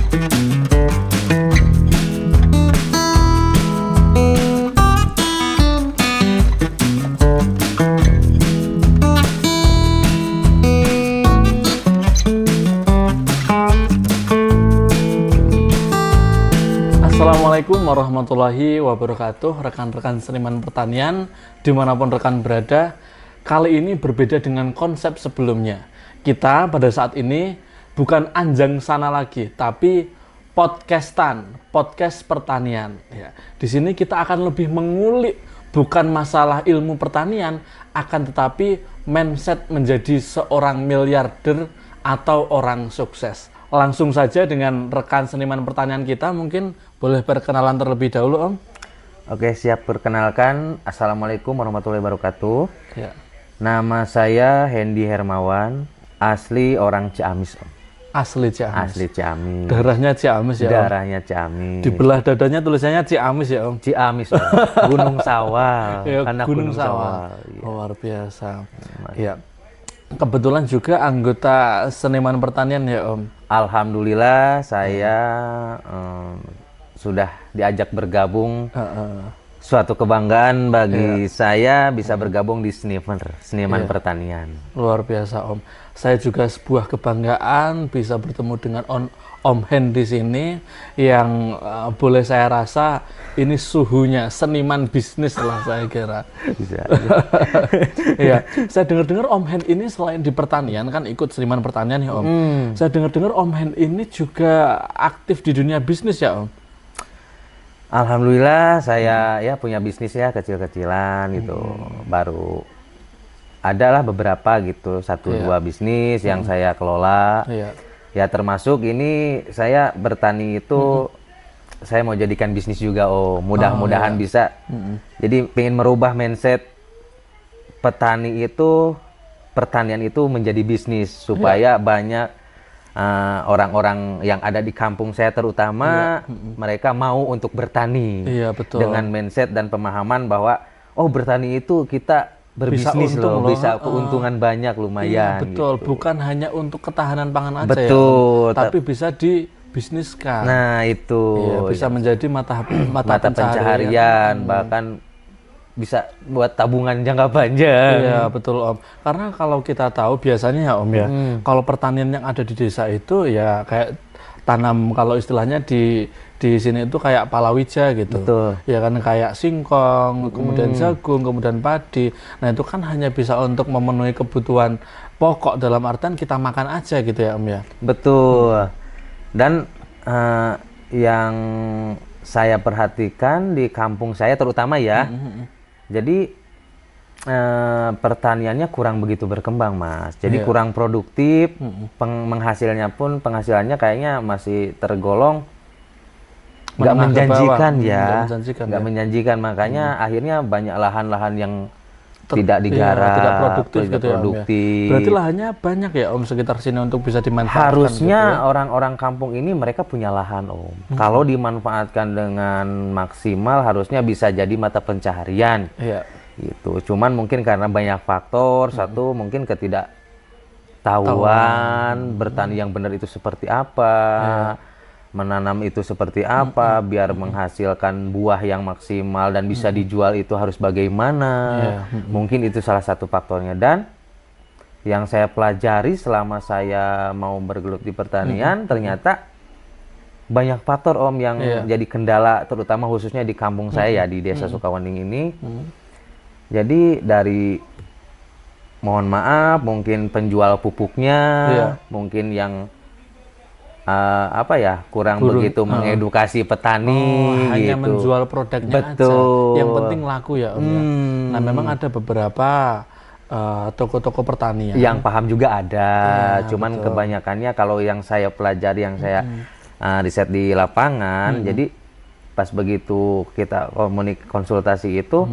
Assalamualaikum warahmatullahi wabarakatuh, rekan-rekan seniman pertanian dimanapun rekan berada. Kali ini berbeda dengan konsep sebelumnya. Kita pada saat ini bukan anjang sana lagi, tapi podcast pertanian. Ya, di sini kita akan lebih mengulik bukan masalah ilmu pertanian, akan tetapi mindset menjadi seorang miliarder atau orang sukses. Langsung saja dengan rekan seniman pertanian kita, mungkin boleh perkenalan terlebih dahulu, Om. Oke, siap, perkenalkan. Assalamualaikum warahmatullahi wabarakatuh. Ya. Nama saya Hendy Hermawan, asli orang Ciamis, Om. Asli Ciamis. Asli Ciamis. Darahnya Ciamis ya, Om. Darahnya Ciamis. Di belah dadanya tulisannya Ciamis ya, Om. Ciamis, Om. Gunung Sawal. Ya, Anak Gunung Sawal. Ya. Luar biasa. Ya. Kebetulan juga anggota seniman pertanian ya, Om. Alhamdulillah saya sudah diajak bergabung. Suatu kebanggaan bagi saya bisa bergabung di seniman pertanian. Luar biasa, Om. Saya juga sebuah kebanggaan bisa bertemu dengan Om Hen di sini yang boleh saya rasa ini suhunya seniman bisnis lah saya kira. Bisa. Ya, saya dengar-dengar Om Hen ini selain di pertanian kan ikut seniman pertanian ya, Om. Saya dengar-dengar Om Hen ini juga aktif di dunia bisnis ya, Om. Alhamdulillah saya ya punya bisnis ya kecil-kecilan gitu. Baru adalah beberapa gitu, 1-2 bisnis yang saya kelola. Ya termasuk ini saya bertani itu saya mau jadikan bisnis juga, mudah-mudahan bisa. Jadi pengen merubah mindset petani itu, pertanian itu menjadi bisnis supaya banyak orang-orang yang ada di kampung saya terutama mereka mau untuk bertani. Iya, betul. Dengan mindset dan pemahaman bahwa bertani itu kita berbisnis bisa keuntungan banyak lumayan. Iya, betul, gitu. bukan hanya untuk ketahanan pangan aja betul, ya, tapi bisa dibisniskan. Nah itu bisa menjadi mata pencaharian, bahkan bisa buat tabungan jangka panjang. Iya, betul, Om. Karena kalau kita tahu biasanya ya, Om ya, kalau pertanian yang ada di desa itu ya kayak tanam, kalau istilahnya di sini itu kayak palawija gitu. Betul. Ya kan, kayak singkong, kemudian jagung, kemudian padi. Nah, itu kan hanya bisa untuk memenuhi kebutuhan pokok dalam artian kita makan aja gitu ya, Om ya. Betul. Dan yang saya perhatikan di kampung saya terutama ya. Jadi pertaniannya kurang begitu berkembang, Mas. Jadi kurang produktif, penghasilannya kayaknya masih tergolong nggak menjanjikan ya, nggak menjanjikan. Makanya akhirnya banyak lahan-lahan yang tidak digarap, tidak produktif gitu ya, Om ya. Berarti lahannya banyak ya, Om, sekitar sini untuk bisa dimanfaatkan. Harusnya gitu ya? Orang-orang kampung ini mereka punya lahan, Om. Kalau dimanfaatkan dengan maksimal harusnya bisa jadi mata pencaharian. Iya. Gitu. Cuman mungkin karena banyak faktor, satu mungkin ketidaktahuan bertani yang benar itu seperti apa, menanam itu seperti apa, biar menghasilkan buah yang maksimal dan bisa dijual itu harus bagaimana. Mungkin itu salah satu faktornya. Dan yang saya pelajari selama saya mau bergelut di pertanian, ternyata banyak faktor, Om, yang jadi kendala, terutama khususnya di kampung saya ya, di Desa Sukawening ini. Jadi dari, mohon maaf, mungkin penjual pupuknya, mungkin yang kurang begitu mengedukasi petani, hanya gitu. menjual produknya aja. Yang penting laku ya, Om ya. Nah, memang ada beberapa toko-toko pertanian yang paham juga ada, cuman kebanyakannya kalau yang saya pelajari, yang saya riset di lapangan, jadi pas begitu kita konsultasi itu,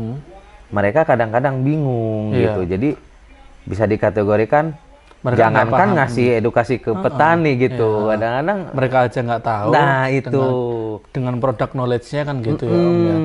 mereka kadang-kadang bingung gitu. Jadi bisa dikategorikan jangankan ngasih edukasi ke petani gitu, kadang-kadang mereka aja nggak tahu. Nah itu dengan produk knowledge-nya kan gitu ya, Om ya.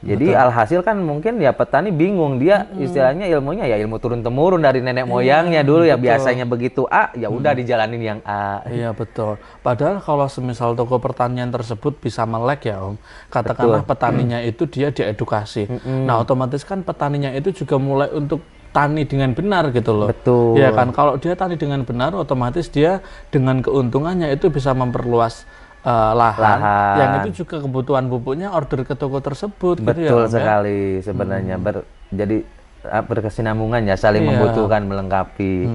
Jadi alhasil kan mungkin ya petani bingung, dia istilahnya ilmunya ya ilmu turun temurun dari nenek moyangnya dulu ya, biasanya begitu A ya udah dijalanin yang A. Iya betul. Padahal kalau semisal toko pertanian tersebut bisa melek ya Om, katakanlah petaninya itu dia diedukasi. Nah otomatis kan petaninya itu juga mulai untuk tani dengan benar gitu loh. Betul. Ya kan, kalau dia tani dengan benar otomatis dia dengan keuntungannya itu bisa memperluas lahan yang itu juga kebutuhan pupuknya order ke toko tersebut. Betul gitu ya, sekali sebenarnya. Jadi berkesinambungan ya, saling membutuhkan, melengkapi.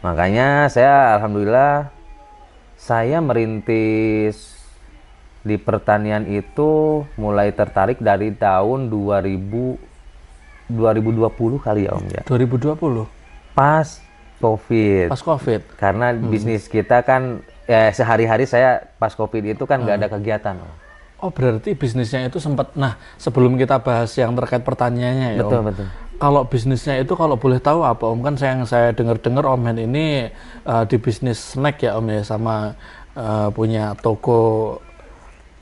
Makanya saya alhamdulillah saya merintis di pertanian itu mulai tertarik dari tahun 2020 kali ya Om ya. 2020 Pas COVID. pas COVID. Karena bisnis kita kan ya sehari-hari saya pas COVID itu kan nggak ada kegiatan. Oh berarti bisnisnya itu sempat, nah sebelum kita bahas yang terkait pertaniannya ya Betul, Om. betul. Kalau bisnisnya itu kalau boleh tahu apa Om, kan yang saya dengar-dengar Om Hen ini di bisnis snack ya Om ya, sama punya toko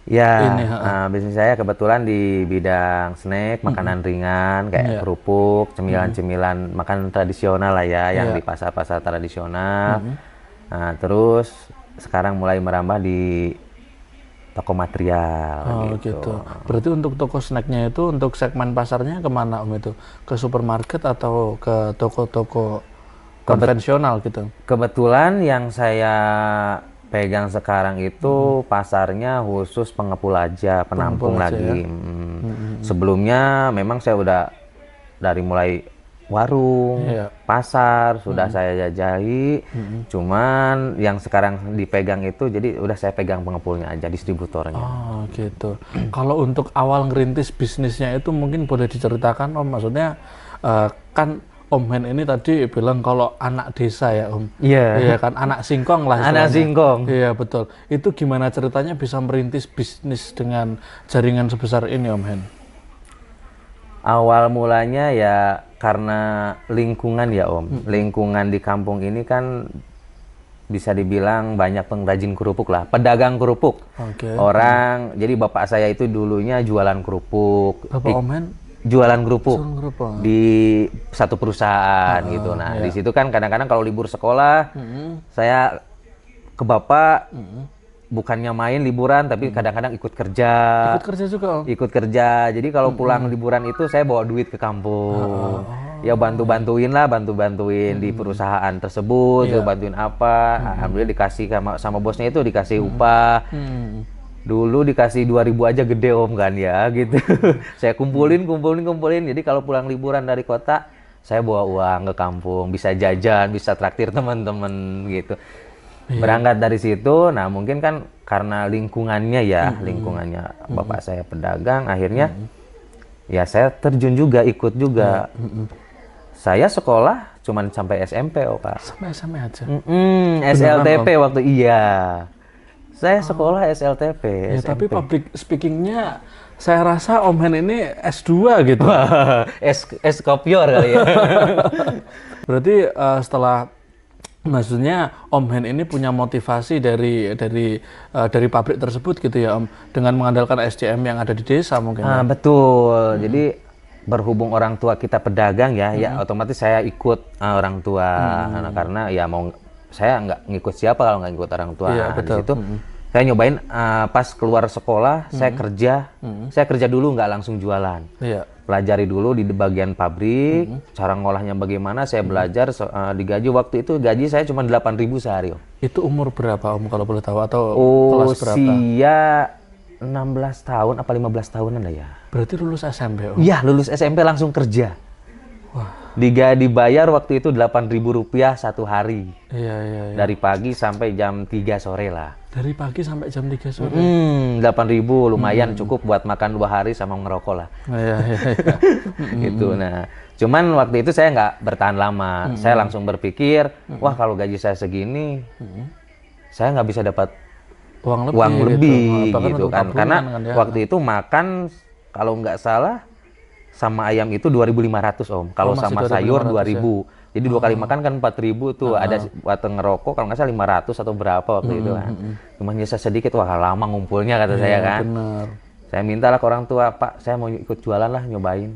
Ya, ini. bisnis saya kebetulan di bidang snack, makanan ringan kayak kerupuk, cemilan-cemilan, makanan tradisional lah ya, yang di pasar-pasar tradisional. Nah, terus sekarang mulai merambah di toko material. Oh gitu. Berarti untuk toko snacknya itu untuk segmen pasarnya kemana Om itu? Ke supermarket atau ke toko-toko konvensional gitu? Kebetulan yang saya pegang sekarang itu pasarnya khusus pengepul aja, penampung lagi. Sebelumnya memang saya udah dari mulai warung, pasar sudah saya jajahi. Cuman yang sekarang dipegang itu jadi udah saya pegang pengepulnya aja, distributornya. Oh gitu. Kalau untuk awal ngerintis bisnisnya itu mungkin boleh diceritakan Om, maksudnya kan Om Hen ini tadi bilang kalau anak desa ya Om. Iya. Iya kan, anak singkong lah istilahnya. Anak singkong. Iya betul. Itu gimana ceritanya bisa merintis bisnis dengan jaringan sebesar ini Om Hen? Awal mulanya ya karena lingkungan ya Om. Lingkungan di kampung ini kan bisa dibilang banyak pengrajin kerupuk lah, pedagang kerupuk. Orang, jadi bapak saya itu dulunya jualan kerupuk. Bapak Om Hen? Jualan kerupuk kerupuk di satu perusahaan gitu. Nah, di situ kan kadang-kadang kalau libur sekolah, saya ke bapak bukannya main liburan, tapi kadang-kadang ikut kerja. Ikut kerja juga Om? Ikut kerja. Jadi kalau pulang liburan itu saya bawa duit ke kampung. Ya bantu-bantuin lah, bantu-bantuin di perusahaan tersebut, bantuin apa. Alhamdulillah dikasih sama bosnya itu dikasih upah. Dulu dikasih 2.000 aja gede Om kan ya gitu. Saya kumpulin. Jadi kalau pulang liburan dari kota, saya bawa uang ke kampung, bisa jajan, bisa traktir teman-teman gitu. Berangkat dari situ, nah mungkin kan karena lingkungannya ya, lingkungannya bapak saya pedagang, akhirnya ya saya terjun juga, ikut juga. Saya sekolah cuman sampai SMP Pak. Sampai SMP aja? SLTP waktu saya sekolah SLTP. Ya, tapi public speakingnya saya rasa Om Hen ini S2 gitu. S kopior kali ya. Berarti setelah, maksudnya Om Hen ini punya motivasi dari pabrik tersebut gitu ya Om, dengan mengandalkan SDM yang ada di desa mungkin. Betul. Jadi berhubung orang tua kita pedagang ya, ya otomatis saya ikut orang tua. Nah, karena ya saya nggak ngikut siapa kalau nggak ngikut orang tua. Di situ saya nyobain pas keluar sekolah, saya kerja dulu nggak langsung jualan. Pelajari dulu di bagian pabrik, cara ngolahnya bagaimana, saya belajar. Digaji waktu itu gaji saya cuma 8.000 sehari Om. Itu umur berapa Om kalau boleh tahu, atau kelas berapa? Usia 16 tahun apa 15 tahunan lah ya. Berarti lulus SMP Om? Iya, lulus SMP langsung kerja. Wah. Dibayar waktu itu Rp8.000 satu hari. Iya. Dari pagi sampai jam 3 sore lah. Dari pagi sampai jam 3 sore? 8.000 lumayan cukup buat makan 2 hari sama ngerokok lah. Iya. Gitu. Nah, cuman waktu itu saya nggak bertahan lama. Saya langsung berpikir, wah kalau gaji saya segini, saya nggak bisa dapat uang lebih gitu kan. Karena waktu itu makan kalau nggak salah sama ayam itu 2.500 Om. Kalau sama sayur 2.000. Ya? Jadi 2 kali makan kan 4.000 tuh. Ada buat ngerokok kalau nggak salah 500 atau berapa waktu itu kan. Cuman nyisa sedikit, wah lama ngumpulnya kata saya kan. Bener. Saya mintalah ke orang tua, Pak, saya mau ikut jualan lah, nyobain.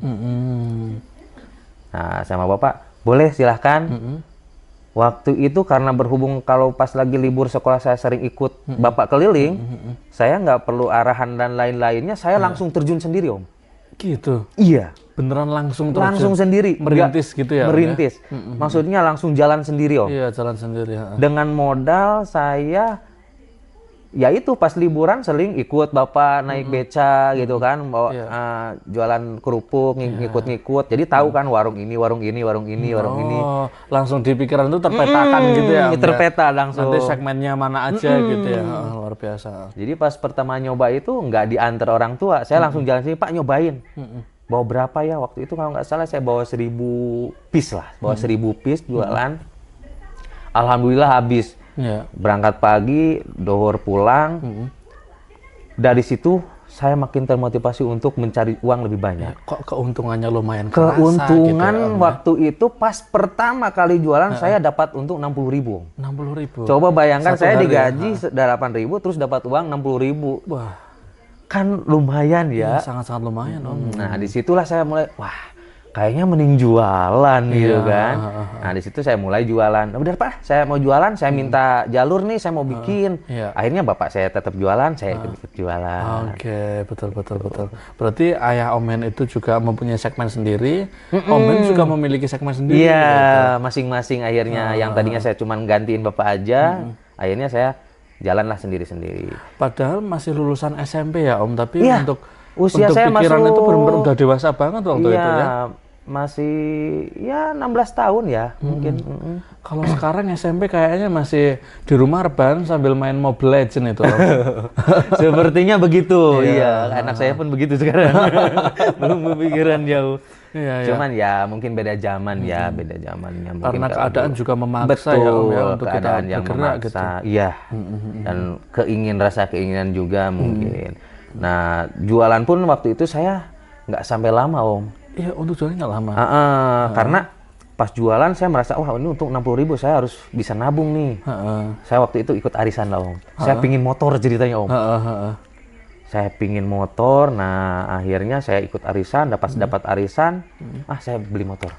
Nah, sama bapak, boleh silahkan. Waktu itu karena berhubung kalau pas lagi libur sekolah saya sering ikut bapak keliling, saya nggak perlu arahan dan lain-lainnya, saya langsung terjun sendiri, Om. Gitu? Iya. Beneran langsung terjun? Langsung sendiri. Merintis gitu ya? Merintis. Maksudnya langsung jalan sendiri, Om. Iya, jalan sendiri. Dengan modal saya, ya itu pas liburan sering ikut bapak naik beca gitu kan, bawa jualan kerupuk, ngikut-ngikut. Jadi tahu kan warung ini, warung ini, warung ini, warung ini. Langsung di pikiran itu terpetakan gitu ya? Terpeta langsung. Nanti segmennya mana aja gitu ya, luar biasa. Jadi pas pertama nyoba itu nggak diantar orang tua, saya langsung jalan sini, Pak nyobain. Bawa berapa ya waktu itu kalau nggak salah saya bawa 1000 piece lah, bawa 1000 piece jualan. Alhamdulillah habis. Berangkat pagi, dohor pulang. Dari situ saya makin termotivasi untuk mencari uang lebih banyak. Kok keuntungannya lumayan kerasa Keuntungan gitu ya, waktu itu pas pertama kali jualan saya dapat untung 60.000. 60.000. Coba bayangkan Satu saya hari, digaji 8.000 terus dapat uang 60.000. Wah, Kan lumayan ya. sangat-sangat lumayan, Om. Nah, disitulah saya mulai, wah, kayaknya mending jualan gitu kan. Nah, di situ saya mulai jualan. Udah Pak, saya mau jualan, saya minta jalur nih, saya mau bikin. Akhirnya bapak saya tetap jualan, saya ikut jualan. Oke, betul. Berarti ayah Om Men itu juga mempunyai segmen sendiri. Om Men juga memiliki segmen sendiri. Iya, masing-masing akhirnya. Yang tadinya saya cuma gantiin bapak aja, akhirnya saya jalanlah sendiri-sendiri. Padahal masih lulusan SMP ya Om, tapi untuk usia saya pikiran masuk, itu benar-benar udah dewasa banget waktu itu ya. Masih ya 16 tahun ya mungkin. Kalau sekarang SMP kayaknya masih di rumah rebahan sambil main Mobile Legends itu. Sepertinya begitu. Iya, anak saya pun begitu sekarang. Belum berpikiran jauh. Cuman ya mungkin beda zaman ya, beda zamannya. Karena keadaan juga memaksa ya Om ya untuk kita yang bergerak memaksa. gitu. Iya. Dan rasa keinginan juga mungkin. Nah, jualan pun waktu itu saya nggak sampai lama, Om. Iya, untuk jualan nggak lama. Karena pas jualan saya merasa, wah ini untuk 60.000 saya harus bisa nabung nih. Saya waktu itu ikut arisan lah, Om. Saya pingin motor ceritanya, Om. Saya pingin motor, nah akhirnya saya ikut arisan, dapat arisan, saya beli motor.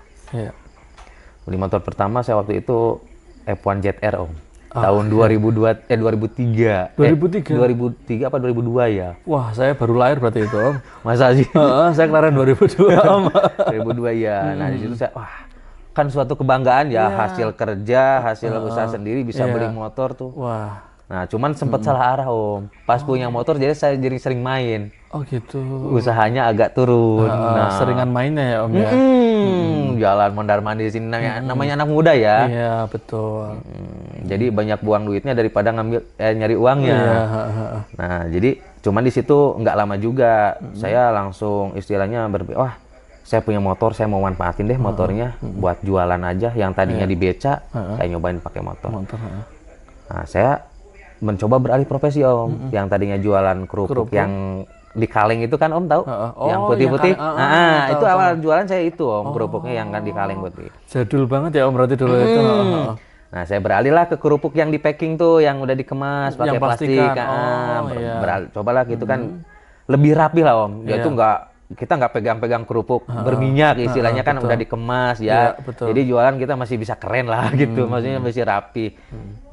Beli motor pertama saya waktu itu F1 ZR, Om. Tahun 2003 apa 2002 ya? Wah, saya baru lahir berarti itu, Om. Masa sih? Saya kelahiran 2002, Om. 2002 ya. Nah, di situ saya kan suatu kebanggaan ya, hasil kerja, hasil usaha sendiri bisa beli motor tuh. Wah. Nah, cuman sempat salah arah, Om. Pas punya motor jadi saya jadi sering main. Oh gitu. Usahanya agak turun. Seringan mainnya ya Om ya. Jalan mondar-mandir di sini namanya anak muda ya. Iya betul. Jadi banyak buang duitnya daripada nyari uangnya. Nah jadi cuman di situ nggak lama juga. Saya langsung istilahnya wah saya punya motor, saya mau manfaatin deh motornya buat jualan aja. Yang tadinya di beca, saya nyobain pakai motor. Nah saya mencoba beralih profesi, Om. Yang tadinya jualan kerupuk yang di kaleng itu kan Om tahu? Yang putih-putih. Itu awal jualan saya itu, Om, kerupuknya yang kan di kaleng putih. Jadul banget ya Om berarti dulu itu. Nah, saya beralih lah ke kerupuk yang di packing tuh, yang udah dikemas pakai plastik. Cobalah gitu kan lebih rapi lah, Om. Ya itu kita nggak pegang-pegang kerupuk berminyak istilahnya kan udah dikemas ya. Jadi jualan kita masih bisa keren lah gitu, maksudnya masih rapi.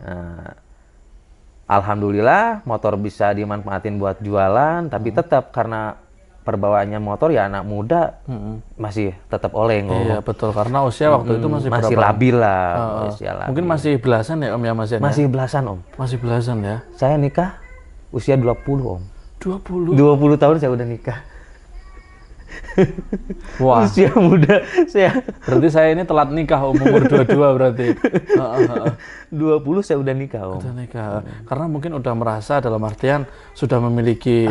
Nah, alhamdulillah motor bisa dimanfaatin buat jualan, tapi tetap karena perbawaannya motor ya anak muda masih tetap oleng. Iya betul, karena usia waktu itu masih berapa? Labil lah. Usia labil. Mungkin masih belasan ya Om ya Mas? Masih belasan, Om. Masih belasan ya? Saya nikah usia 20, Om. 20 tahun saya udah nikah. Wah. Usia muda saya. Berarti saya ini telat nikah umur 22 berarti. 20 saya udah nikah, Om. Udah nikah. Karena mungkin udah merasa dalam artian sudah memiliki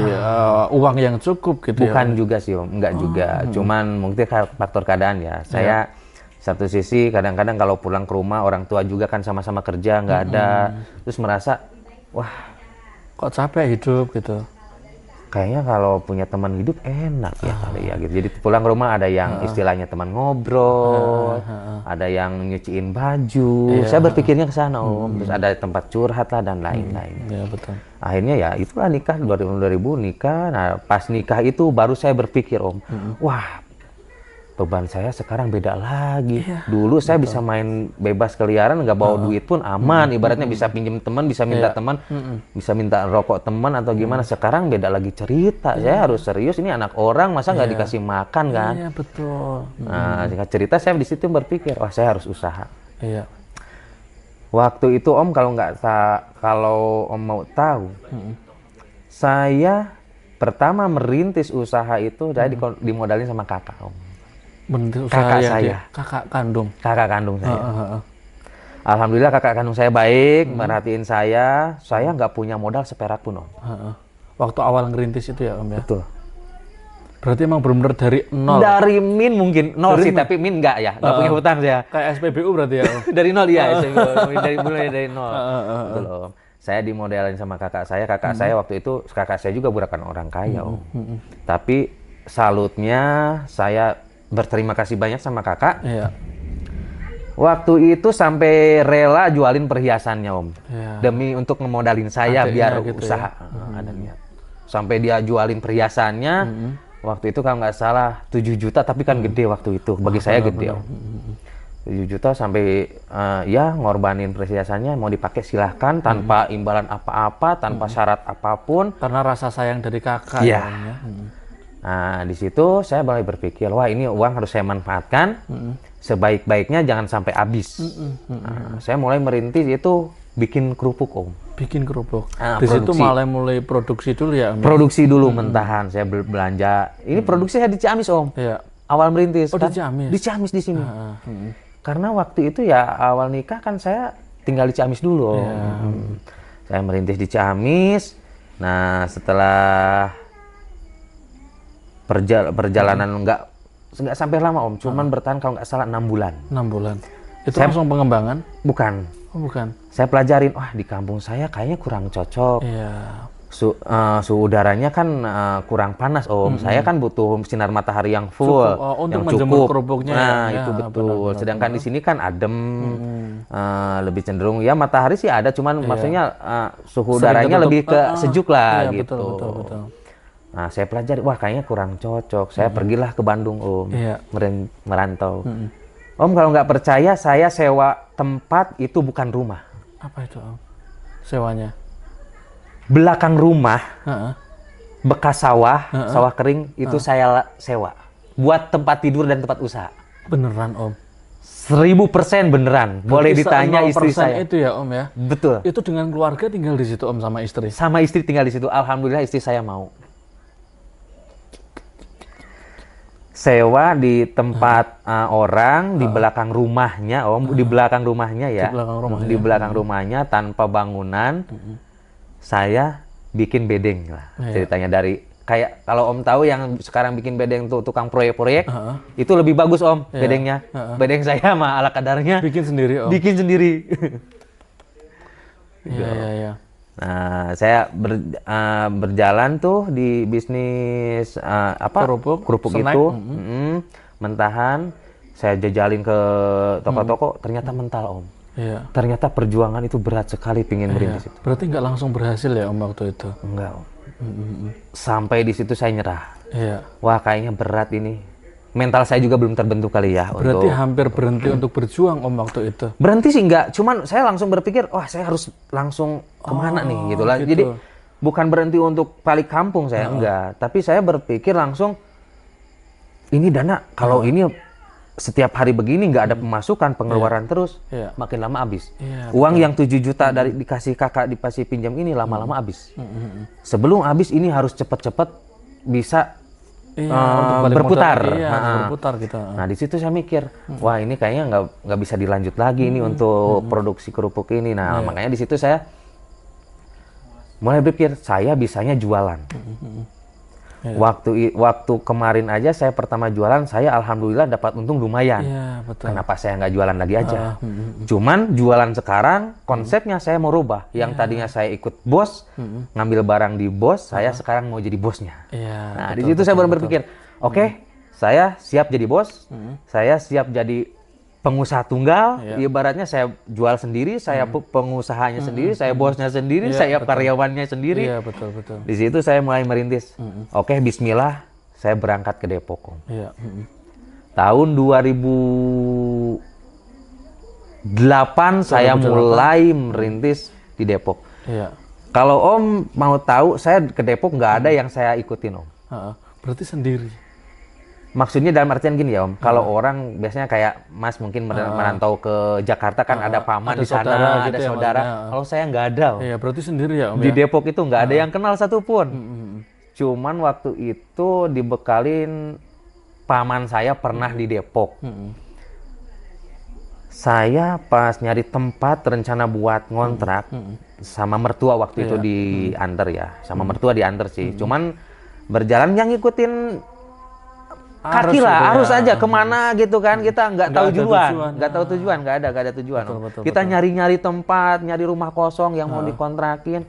uang yang cukup gitu. Bukan juga sih, Om. Enggak juga. Cuman mungkin faktor keadaan ya. Saya satu sisi kadang-kadang kalau pulang ke rumah orang tua juga kan sama-sama kerja nggak ada. Terus merasa wah kok capek hidup gitu. kayaknya kalau punya teman hidup enak ya kali ya gitu. Jadi pulang ke rumah ada yang istilahnya teman ngobrol, ada yang nyuciin baju. Saya berpikirnya ke sana Om. Terus ada tempat curhat lah dan lain-lain. Iya betul. Akhirnya ya itulah nikah 2000 nikah. Nah pas nikah itu baru saya berpikir Om, wah beban saya sekarang beda lagi. Dulu saya bisa main bebas keliaran, nggak bawa duit pun aman. Ibaratnya bisa pinjam teman, bisa minta teman, bisa minta rokok teman atau gimana. Sekarang beda lagi cerita. Saya harus serius. Ini anak orang, masa nggak dikasih makan kan? Iya betul. Nah, singkat cerita saya di situ berpikir, wah saya harus usaha. Iya. Waktu itu Om kalau Om mau tahu, saya pertama merintis usaha itu saya dimodalin sama kakak Om. Kakak saya, kakak kandung saya. Alhamdulillah kakak kandung saya baik, merhatiin saya nggak punya modal seperak pun Om. Waktu awal ngerintis itu ya Om ya? Betul. Berarti emang benar-benar dari nol? Dari min mungkin, nol sih, tapi min nggak ya, nggak punya hutang saya. Kayak SPBU berarti ya Om? Dari nol ya, mulai dari nol. Betul Om. Saya dimodelin sama kakak saya waktu itu, kakak saya juga bukan orang kaya Om. Tapi salutnya saya berterima kasih banyak sama kakak. Iya. Waktu itu sampai rela jualin perhiasannya Om. Iya. Demi untuk ngemodalin saya biar gitu usaha. ya? Ada niat. Sampai dia jualin perhiasannya. Waktu itu kalau nggak salah 7 juta, tapi kan gede waktu itu. Bagi saya gede Om. 7 juta sampai ya ngorbanin perhiasannya, mau dipakai silahkan tanpa imbalan apa-apa, tanpa syarat apapun. Karena rasa sayang dari kakak. Iya. Ya. Nah, di situ saya mulai berpikir, wah ini uang harus saya manfaatkan sebaik-baiknya, jangan sampai habis. Nah, saya mulai merintis itu bikin kerupuk Om. Bikin kerupuk. Nah, di situ mulai produksi dulu ya Om? Produksi dulu mentahan, saya belanja. Ini produksi saya di Ciamis Om. Iya. Awal merintis. Oh kan? Di Ciamis? Di Ciamis di sini. Karena waktu itu ya awal nikah kan saya tinggal di Ciamis dulu Om. Saya merintis di Ciamis. Nah setelah perjalanan nggak sampai lama Om, cuman bertahan kalau nggak salah 6 bulan. 6 bulan. Itu langsung pengembangan? Bukan. Oh, bukan. Saya pelajarin, wah di kampung saya kayaknya kurang cocok. Iya. Suhu udaranya kan kurang panas Om. Saya kan butuh sinar matahari yang full, untuk yang cukup. Kerupuknya. Nah itu betul. Sedangkan di sini kan adem, lebih cenderung ya matahari sih ada, cuman maksudnya suhu udaranya lebih ke sejuk lah gitu. Betul. Nah, saya pelajari, wah kayaknya kurang cocok. Saya pergilah ke Bandung, Om, merantau. Om, kalau nggak percaya, saya sewa tempat itu bukan rumah. Apa itu, Om? Sewanya? Belakang rumah, bekas sawah, sawah kering, itu saya sewa. Buat tempat tidur dan tempat usaha. Beneran, Om? 1000% beneran. Boleh ditanya istri saya. Itu ya, Om ya? Betul. Itu dengan keluarga tinggal di situ, Om, sama istri? Sama istri tinggal di situ. Alhamdulillah istri saya mau. Sewa di tempat orang di belakang rumahnya Om, di belakang rumahnya ya, di belakang rumahnya tanpa bangunan. Saya bikin bedeng lah ceritanya, dari kayak kalau Om tahu yang sekarang bikin bedeng tuh tukang proyek-proyek, itu lebih bagus Om bedengnya. Bedeng saya mah ala kadarnya. Bikin sendiri Om. Bikin sendiri. Iya. Nah, saya berjalan tuh di bisnis kerupuk itu, mentahan. Saya jajalin ke toko-toko, ternyata mental Om. Iya. Ternyata perjuangan itu berat sekali pingin merintis itu. Berarti nggak langsung berhasil ya Om waktu itu? Enggak Om. Sampai di situ saya nyerah. Iya. Wah kayaknya berat ini. Mental saya juga belum terbentuk kali ya. Berarti hampir berhenti untuk berjuang Om waktu itu? Berhenti sih enggak, cuman saya langsung berpikir, wah saya harus langsung kemana nih gitu lah. Jadi bukan berhenti untuk balik kampung saya, enggak. Tapi saya berpikir langsung, ini dana kalau ini setiap hari begini nggak ada pemasukan, pengeluaran terus, makin lama habis. Uang yang 7 juta dari dikasih kakak dikasih pinjam ini lama-lama habis. Sebelum habis ini harus cepat-cepat bisa berputar. Berputar gitu. Nah di situ saya mikir, wah ini kayaknya nggak bisa dilanjut lagi ini untuk produksi kerupuk ini. Nah makanya di situ saya mulai berpikir saya bisanya jualan. Waktu kemarin aja saya pertama jualan, saya alhamdulillah dapat untung lumayan. Betul. Kenapa saya nggak jualan lagi aja? Cuman jualan sekarang konsepnya saya mau rubah. Yang tadinya saya ikut bos, ngambil barang di bos, saya sekarang mau jadi bosnya. Nah, di situ saya baru berpikir, oke, saya siap jadi bos, saya siap jadi pengusaha tunggal, ibaratnya saya jual sendiri, saya pengusahanya sendiri, saya bosnya sendiri, saya karyawannya sendiri. Iya, betul. Di situ saya mulai merintis. Oke, bismillah, saya berangkat ke Depok, Om. Tahun 2008 saya mulai merintis di Depok. Kalau Om mau tahu, saya ke Depok nggak ada yang saya ikutin, Om. Berarti sendiri? Maksudnya dalam artian gini ya Om, kalau orang biasanya kayak Mas mungkin merantau ke Jakarta kan ada paman di sana, ada saudara. Kalau saya nggak ada Om. Iya, berarti sendiri ya Om. Di Depok itu nggak ada yang kenal satupun. Cuman waktu itu dibekalin paman saya pernah di Depok. Saya pas nyari tempat rencana buat ngontrak sama mertua waktu itu diantar ya, sama mertua diantar sih. Cuman berjalan yang ngikutin kaki lah, arus aja kemana gitu kan, kita nggak tahu tujuan, nggak ada tujuan. Betul, kita nyari rumah kosong yang mau dikontrakin.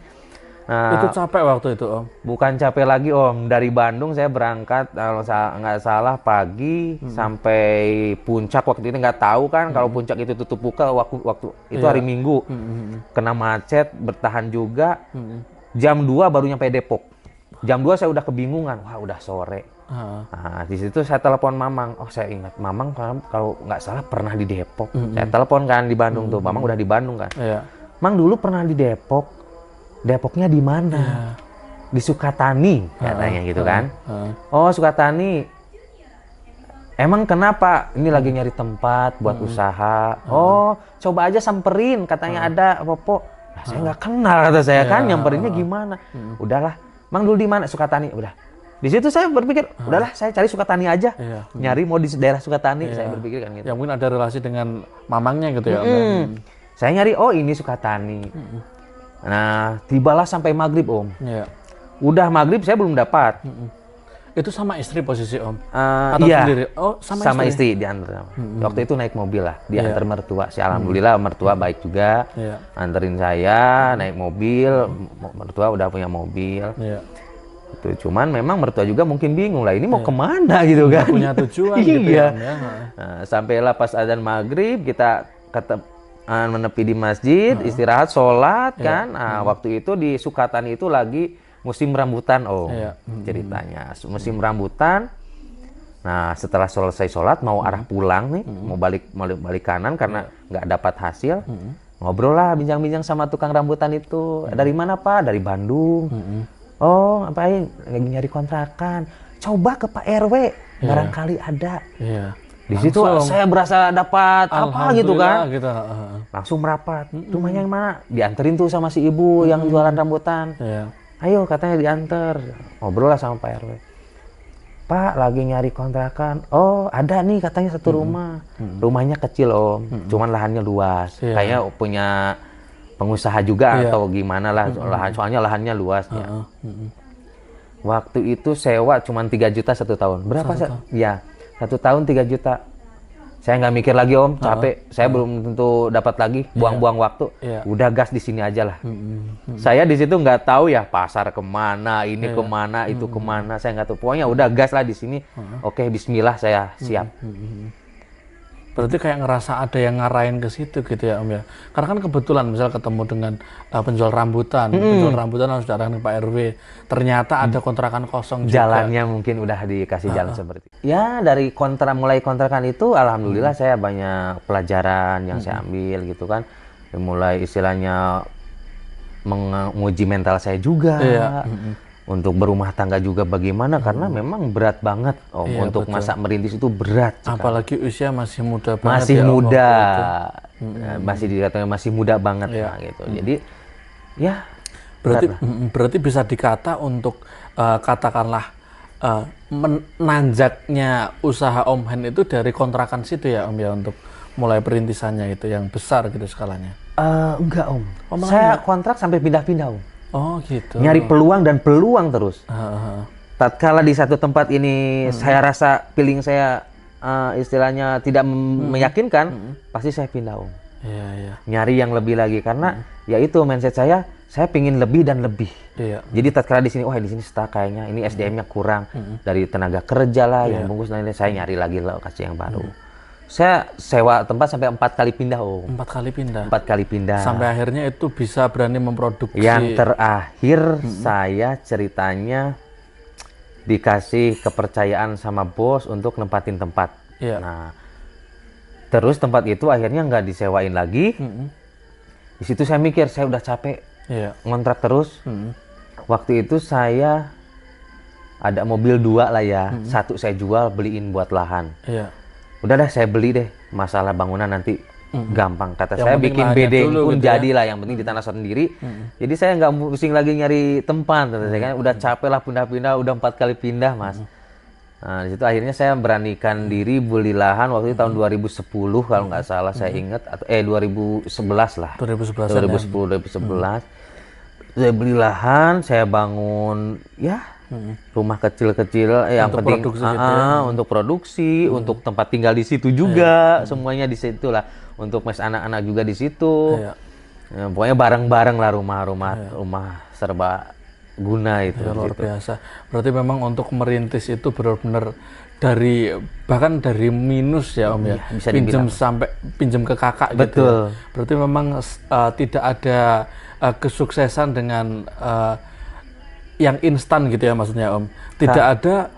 Nah, itu capek waktu itu Om? Bukan capek lagi Om, dari Bandung saya berangkat kalau nggak salah pagi sampai puncak waktu itu nggak tahu kan kalau puncak itu tutup buka waktu itu hari Minggu, kena macet, bertahan juga, jam 2 baru nyampe Depok. Jam 2 saya udah kebingungan, wah udah sore. Nah, di situ saya telepon Mamang. Oh, saya ingat Mamang kalau nggak salah pernah di Depok. Saya telepon kan di Bandung tuh. Mamang udah di Bandung kan. Mang dulu pernah di Depok. Depoknya di mana? Di Sukatani katanya gitu kan. Oh, Sukatani. Emang kenapa? Ini lagi nyari tempat buat usaha. Oh, coba aja samperin katanya ada Popo. Nah, saya nggak kenal kata saya kan. Nyamperinnya gimana? Udahlah. Mang dulu di mana? Sukatani. Udah. Di situ saya berpikir, udahlah saya cari Sukatani aja. Nyari mau di daerah Sukatani, saya berpikir kan gitu. Ya mungkin ada relasi dengan mamangnya gitu ya. Saya nyari, oh ini Sukatani. Nah, tibalah sampai maghrib Om. Udah maghrib saya belum dapat. Itu sama istri posisi Om? Atau sendiri? Oh, sama istri diantar. Waktu itu naik mobil lah, diantar mertua. Alhamdulillah mertua baik juga. Anterin saya naik mobil, mertua udah punya mobil. Itu cuman memang mertua juga mungkin bingung lah ini mau kemana gitu kan, punya tujuan gitu ya. Nah, sampailah pas adzan maghrib kita menepi di masjid, istirahat, sholat kan. Nah, waktu itu di Sukatani itu lagi musim rambutan ceritanya musim rambutan. Nah, setelah selesai sholat mau arah pulang nih, mau balik kanan karena nggak dapat hasil. Ngobrol lah, bincang-bincang sama tukang rambutan itu. Dari mana Pak? Dari Bandung. Oh, ngapain? Lagi nyari kontrakan. Coba ke Pak RW, barangkali ada. Di situ saya berasa dapat apa gitu kan. Langsung merapat. Rumahnya yang mana? Dianterin tuh sama si ibu yang jualan rambutan. Ayo katanya diantar. Ngobrol lah sama Pak RW. Pak lagi nyari kontrakan. Oh, ada nih katanya satu rumah. Rumahnya kecil Om, cuman lahannya luas. Kayaknya punya pengusaha juga atau gimana lah, soalnya lahannya luas ya. Waktu itu sewa cuma 3 juta 1 tahun. Berapa sih? Ya, 1 tahun 3 juta. Saya nggak mikir lagi Om, capek. Saya belum tentu dapat lagi, buang-buang waktu. Udah gas di sini aja lah. Saya di situ nggak tahu ya pasar kemana, ini kemana, itu kemana. Saya nggak tahu. Pokoknya udah gas lah di sini. Oke, Bismillah saya siap. Berarti kayak ngerasa ada yang ngarahin ke situ gitu ya Om ya. Karena kan kebetulan misal ketemu dengan penjual rambutan harus diarahkan ke Pak RW. Ternyata ada kontrakan kosong juga. Jalannya mungkin udah dikasih jalan seperti itu. Ya dari mulai kontrakan itu alhamdulillah saya banyak pelajaran yang saya ambil gitu kan. Mulai istilahnya menguji mental saya juga. Untuk berumah tangga juga bagaimana karena memang berat banget Om, untuk masa merintis itu berat sekali. Apalagi usia masih muda banget. Masih muda. Masih dikatakan masih muda banget lah gitu. Jadi ya berarti bisa dikata untuk katakanlah menanjaknya usaha Om Hen itu dari kontrakan situ ya Om ya, untuk mulai perintisannya itu yang besar gitu skalanya. Enggak Om. Saya kontrak sampai pindah-pindah Om. Oh gitu. Nyari peluang dan peluang terus. tatkala di satu tempat ini saya rasa feeling saya istilahnya tidak meyakinkan, pasti saya pindah Om. Iya, iya. Nyari yang lebih lagi karena ya itu mindset saya pingin lebih dan lebih. Iya. Jadi tatkala di sini, wah di sini stuck kayaknya, ini SDM-nya kurang dari tenaga kerja lah, yang bungkus lain-lain, saya nyari lagi lokasi yang baru. Saya sewa tempat sampai 4 kali pindah Om. 4 kali pindah. 4 kali pindah. Sampai akhirnya itu bisa berani memproduksi. Yang terakhir saya ceritanya dikasih kepercayaan sama bos untuk nempatin tempat. Iya. Nah, terus tempat itu akhirnya nggak disewain lagi. Di situ saya mikir, saya udah capek ngontrak terus. Waktu itu saya ada mobil 2 lah ya. 1 saya jual, beliin buat lahan. Iya. Udah dah saya beli deh, masalah bangunan nanti gampang. Kata Yang saya penting bikin lahannya bedeng dulu pun gitu ya. jadilah, yang penting di tanah sendiri. Jadi saya nggak pusing lagi nyari tempat. Kata saya kan udah capek lah pindah-pindah, udah 4 kali pindah Mas. Nah di situ akhirnya saya beranikan diri beli lahan waktu itu tahun 2010 kalau nggak salah saya ingat, atau 2011 lah. 2011. 2011. Saya beli lahan, saya bangun ya rumah kecil-kecil yang Untuk penting produksi gitu ya. untuk produksi, untuk tempat tinggal di situ juga, semuanya di situ lah. Untuk mes anak-anak juga di situ. Iya. Ya, pokoknya bareng-bareng lah rumah serba guna itu. Ya, luar gitu. biasa. Berarti memang untuk merintis itu benar-benar bahkan dari minus ya Om ya. Bisa pinjam ke kakak gitu. Betul. Ya. Berarti memang tidak ada kesuksesan dengan yang instan gitu ya maksudnya Om. Tidak ada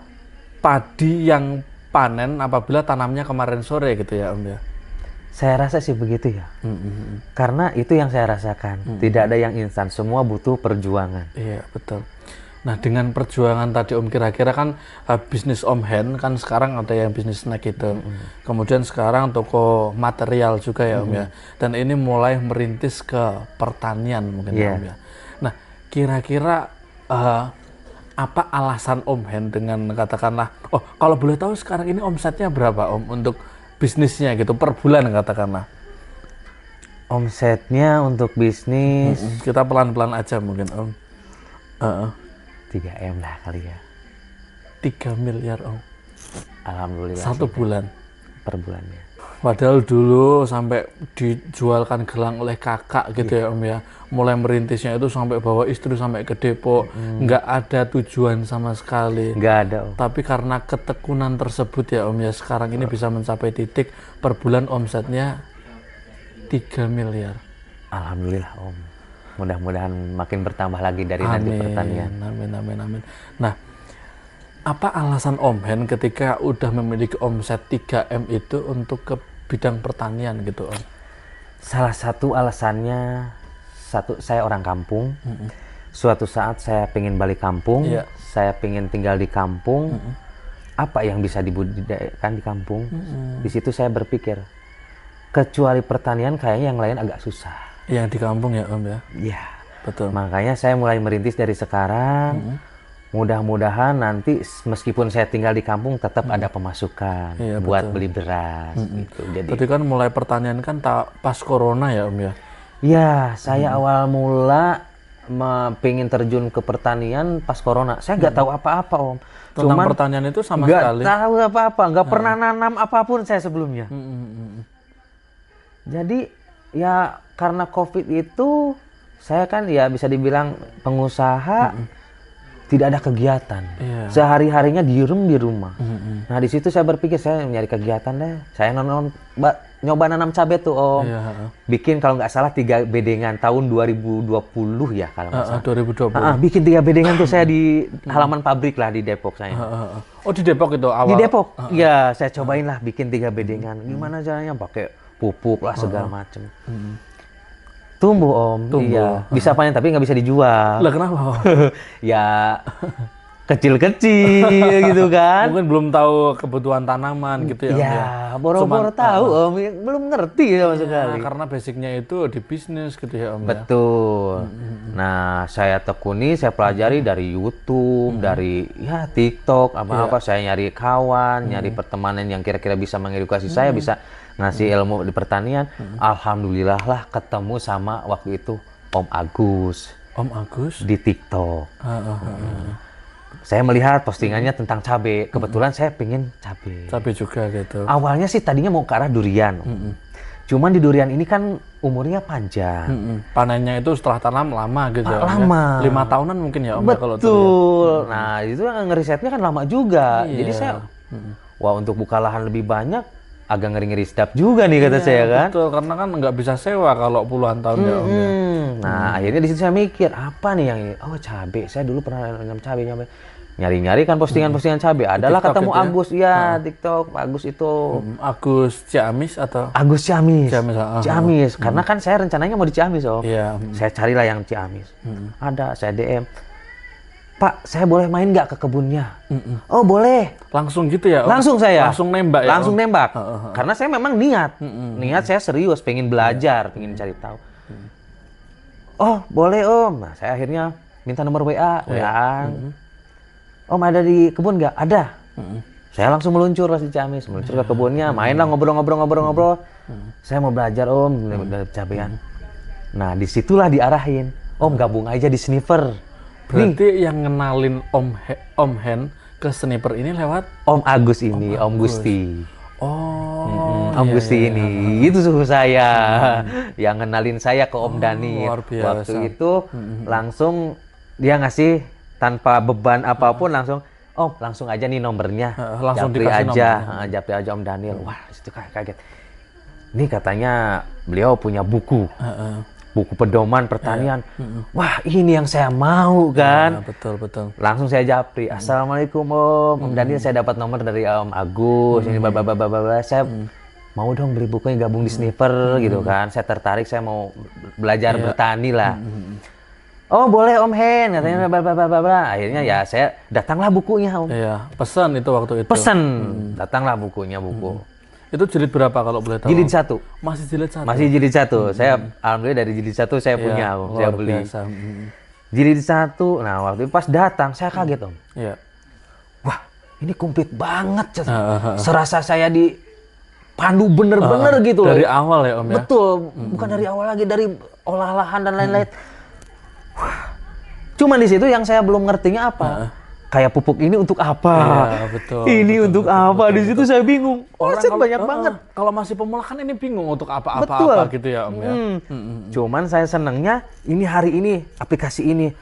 padi yang panen apabila tanamnya kemarin sore gitu ya Om ya. Saya rasa sih begitu ya. Karena itu yang saya rasakan. Tidak ada yang instan, semua butuh perjuangan. Iya, betul. Nah, dengan perjuangan tadi Om, kira-kira kan bisnis Om Hen kan sekarang ada yang bisnis snack itu. Kemudian sekarang toko material juga ya Om ya. Dan ini mulai merintis ke pertanian mungkin ya Om ya. Nah, kira-kira apa alasan Om Hen dengan katakanlah, oh kalau boleh tahu sekarang ini omsetnya berapa Om untuk bisnisnya gitu per bulan katakanlah? Omsetnya untuk bisnis Kita pelan-pelan aja mungkin Om. 3M lah kali ya. 3 miliar Om. Alhamdulillah. 1 bulan. Per bulannya. Padahal dulu sampai dijualkan gelang oleh kakak gitu ya Om ya. Mulai merintisnya itu sampai bawa istri sampai ke Depok. Nggak ada tujuan sama sekali. Nggak ada Om. Tapi karena ketekunan tersebut ya Om ya, sekarang ini bisa mencapai titik per bulan omsetnya 3 miliar. Alhamdulillah Om. Mudah-mudahan makin bertambah lagi dari nanti pertanian. Amin. Nah, apa alasan Om Hen ketika udah memiliki omset 3M itu untuk ke bidang pertanian gitu Om? Salah satu alasannya, saya orang kampung. Suatu saat saya pengen balik kampung, saya pengen tinggal di kampung. Apa yang bisa dibudidayakan di kampung? Di situ saya berpikir, kecuali pertanian kayaknya yang lain agak susah. Yang di kampung ya Om ya? Iya. Betul. Makanya saya mulai merintis dari sekarang. Mudah-mudahan nanti meskipun saya tinggal di kampung tetap ada pemasukan buat beli beras. Gitu. Jadi tadi kan mulai pertanian kan pas corona ya Om ya? Ya, saya awal mula pengen terjun ke pertanian pas corona. Saya nggak tahu apa-apa Om. Tentang pertanian itu sama sekali? Nggak tahu apa-apa, nggak pernah nanam apapun saya sebelumnya. Jadi ya karena COVID itu saya kan ya bisa dibilang pengusaha. Tidak ada kegiatan, sehari-harinya diem di rumah. Nah di situ saya berpikir saya nyari kegiatan deh. Saya nyoba nanam cabai tuh Om. Bikin kalau nggak salah 3 bedengan tahun 2020 ya kalau nggak salah. 2020. Bikin 3 bedengan tuh saya di halaman pabrik lah di Depok saya. Oh di Depok itu awal? Di Depok, ya saya cobain lah bikin 3 bedengan. Gimana caranya? Pakai pupuk lah segala macem. Tumbuh Om, iya. Bisa panen tapi nggak bisa dijual. Lah kenapa Om? Ya kecil-kecil gitu kan. Mungkin belum tahu kebutuhan tanaman gitu ya Om ya. Ya, boro-boro tahu Om, belum ngerti sama sekali. Karena basicnya itu di bisnis gitu ya Om ya. Betul. Nah, saya tekuni, saya pelajari dari YouTube, dari ya TikTok, apa-apa. Saya nyari kawan, nyari pertemanan yang kira-kira bisa mengedukasi saya, bisa ngasih ilmu di pertanian. Alhamdulillah lah ketemu sama waktu itu Om Agus. Om Agus? Di TikTok. Saya melihat postingannya tentang cabai. Kebetulan saya pengen cabai. Cabai juga gitu. Awalnya sih tadinya mau ke arah durian. Cuman di durian ini kan umurnya panjang. Panennya itu setelah tanam lama gitu ya, Om, lama. ya? 5 tahunan mungkin ya Om ya, kalau Betul. durian. Nah itu ngerisetnya kan lama juga. Iya. Jadi saya, wah untuk buka lahan lebih banyak, agak ngeri-ngeri sedap juga nih kata saya kan. Betul, karena kan nggak bisa sewa kalau puluhan tahun ya Om ya. Nah akhirnya di situ saya mikir, apa nih yang ini? Oh cabai, saya dulu pernah nanam cabai. Nyari-nyari kan postingan-postingan cabai. Adalah TikTok ketemu gitu ya? Agus, ya TikTok, Agus itu. Agus Ciamis atau? Agus Ciamis. Ciamis, Karena kan saya rencananya mau di Ciamis, Om. Iya. Saya carilah yang Ciamis. Ada, saya DM. Pak, saya boleh main nggak ke kebunnya? Oh, boleh. Langsung gitu ya Om? Langsung saya. Langsung nembak ya Langsung Om? nembak. Karena saya memang niat. Niat saya serius, pengen belajar, pengen cari tahu. Oh, boleh Om. Nah, saya akhirnya minta nomor WA. Om ada di kebun nggak? Ada. Saya langsung meluncur pas di Ciamis, meluncur ke kebunnya, mainlah ngobrol-ngobrol. Saya mau belajar Om, dari cabean. Nah disitulah diarahin, Om gabung aja di Sniffer. Berarti yang ngenalin Om Hen ke Sniffer ini lewat Om Agus ini, Om Gusti. Oh, Om Gusti ini, itu suhu saya. Yang ngenalin saya ke Om Dani. Luar biasa. Waktu itu langsung dia ngasih tanpa beban apapun, langsung Om langsung aja nih nomornya. Langsung japri dikasih aja, nomornya. japri aja Om Daniel. Wah disitu kaget. Ini katanya beliau punya buku. Buku pedoman pertanian. Wah ini yang saya mau kan. Betul. Langsung saya japri. Assalamualaikum Om Daniel, saya dapat nomor dari Om Agus. Ini saya mau dong beli bukunya, gabung di Sniffer gitu kan. Saya tertarik, saya mau belajar bertani lah. Oh boleh Om Hen, katanya akhirnya ya saya datanglah bukunya Om. Iya, pesan itu waktu itu. Pesan, datanglah buku. Itu jilid berapa kalau boleh tahu? Jilid Om? 1. Masih jilid 1? Masih jilid 1. Saya alhamdulillah dari jilid 1 saya punya Om, saya beli. Biasa. Jilid 1, nah waktu itu pas datang saya kaget Om. Iya. Wah ini komplit banget. Serasa saya dipandu bener-bener gitu loh. Dari awal ya Om ya? Betul, bukan dari awal lagi, dari olah lahan dan lain-lain. Cuman di situ yang saya belum ngertinya apa. Kayak pupuk ini untuk apa? Iya, betul. Ini betul, untuk betul, apa? Di situ saya bingung. Orang Banyak banget. Kalau masih pemula kan ini bingung untuk apa gitu ya Om ya. Cuman saya senangnya ini hari ini aplikasi ini.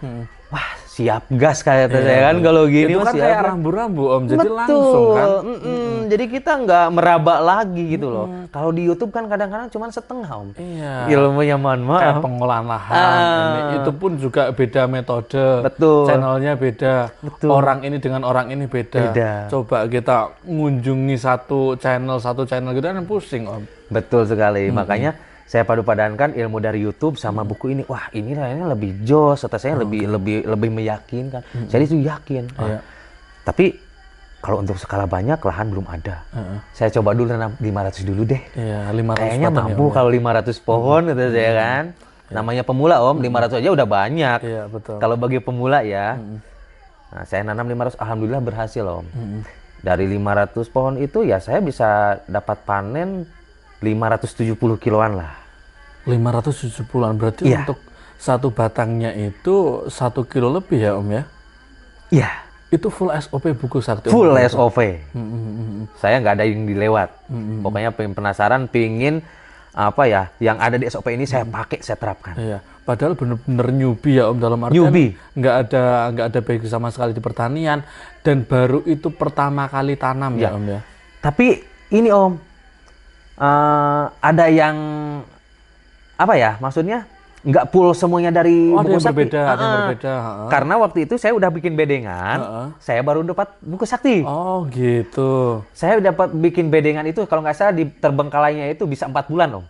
Wah siap gas kayak saya kan kalau gini. Itu kan siap kayak gas. rambu-rambu Om, jadi Betul. langsung kan. Jadi kita nggak meraba lagi gitu loh. Kalau di YouTube kan kadang-kadang cuma setengah Om. Iya. Ilmunya mohon Kayak maaf. pengolahan lahan. Itu pun juga beda metode. Betul. Channelnya beda. Betul. Orang ini dengan orang ini beda. Coba kita ngunjungi satu channel gitu kan pusing Om. Betul sekali. Makanya saya padu-padankan ilmu dari YouTube sama buku ini. Wah, ini kayaknya lebih jos, atau saya lebih meyakinkan. Saya itu yakin. Iya. Tapi kalau untuk skala banyak lahan belum ada. Saya coba dulu nanam 500 dulu deh. Iya, 500 Kayaknya potong mampu ya, Om. kalau 500 pohon gitu saya kan. Namanya pemula Om, 500 aja udah banyak. Iya, betul. Kalau bagi pemula ya. Nah, saya nanam 500, alhamdulillah berhasil Om. Dari 500 pohon itu ya saya bisa dapat panen 570 kiloan lah. 570-an berarti Iya. untuk satu batangnya itu 1 kilo lebih ya Om ya? Iya. Itu full SOP buku sakti. Full Om, SOP. Saya nggak ada yang dilewat. Pokoknya pengen penasaran, pingin apa ya, yang ada di SOP ini saya pakai, saya terapkan. Iya. Padahal bener-bener newbie ya Om, dalam artian Newbie. nggak ada basic sama sekali di pertanian, dan baru itu pertama kali tanam ya Om ya. Tapi ini Om, ada yang apa ya, maksudnya nggak full semuanya dari Ada buku yang sakti. berbeda, ada yang berbeda. Karena waktu itu saya udah bikin bedengan, saya baru dapat buku sakti. Oh gitu. Saya dapat bikin bedengan itu kalau nggak salah di terbengkalainya itu bisa 4 bulan Om.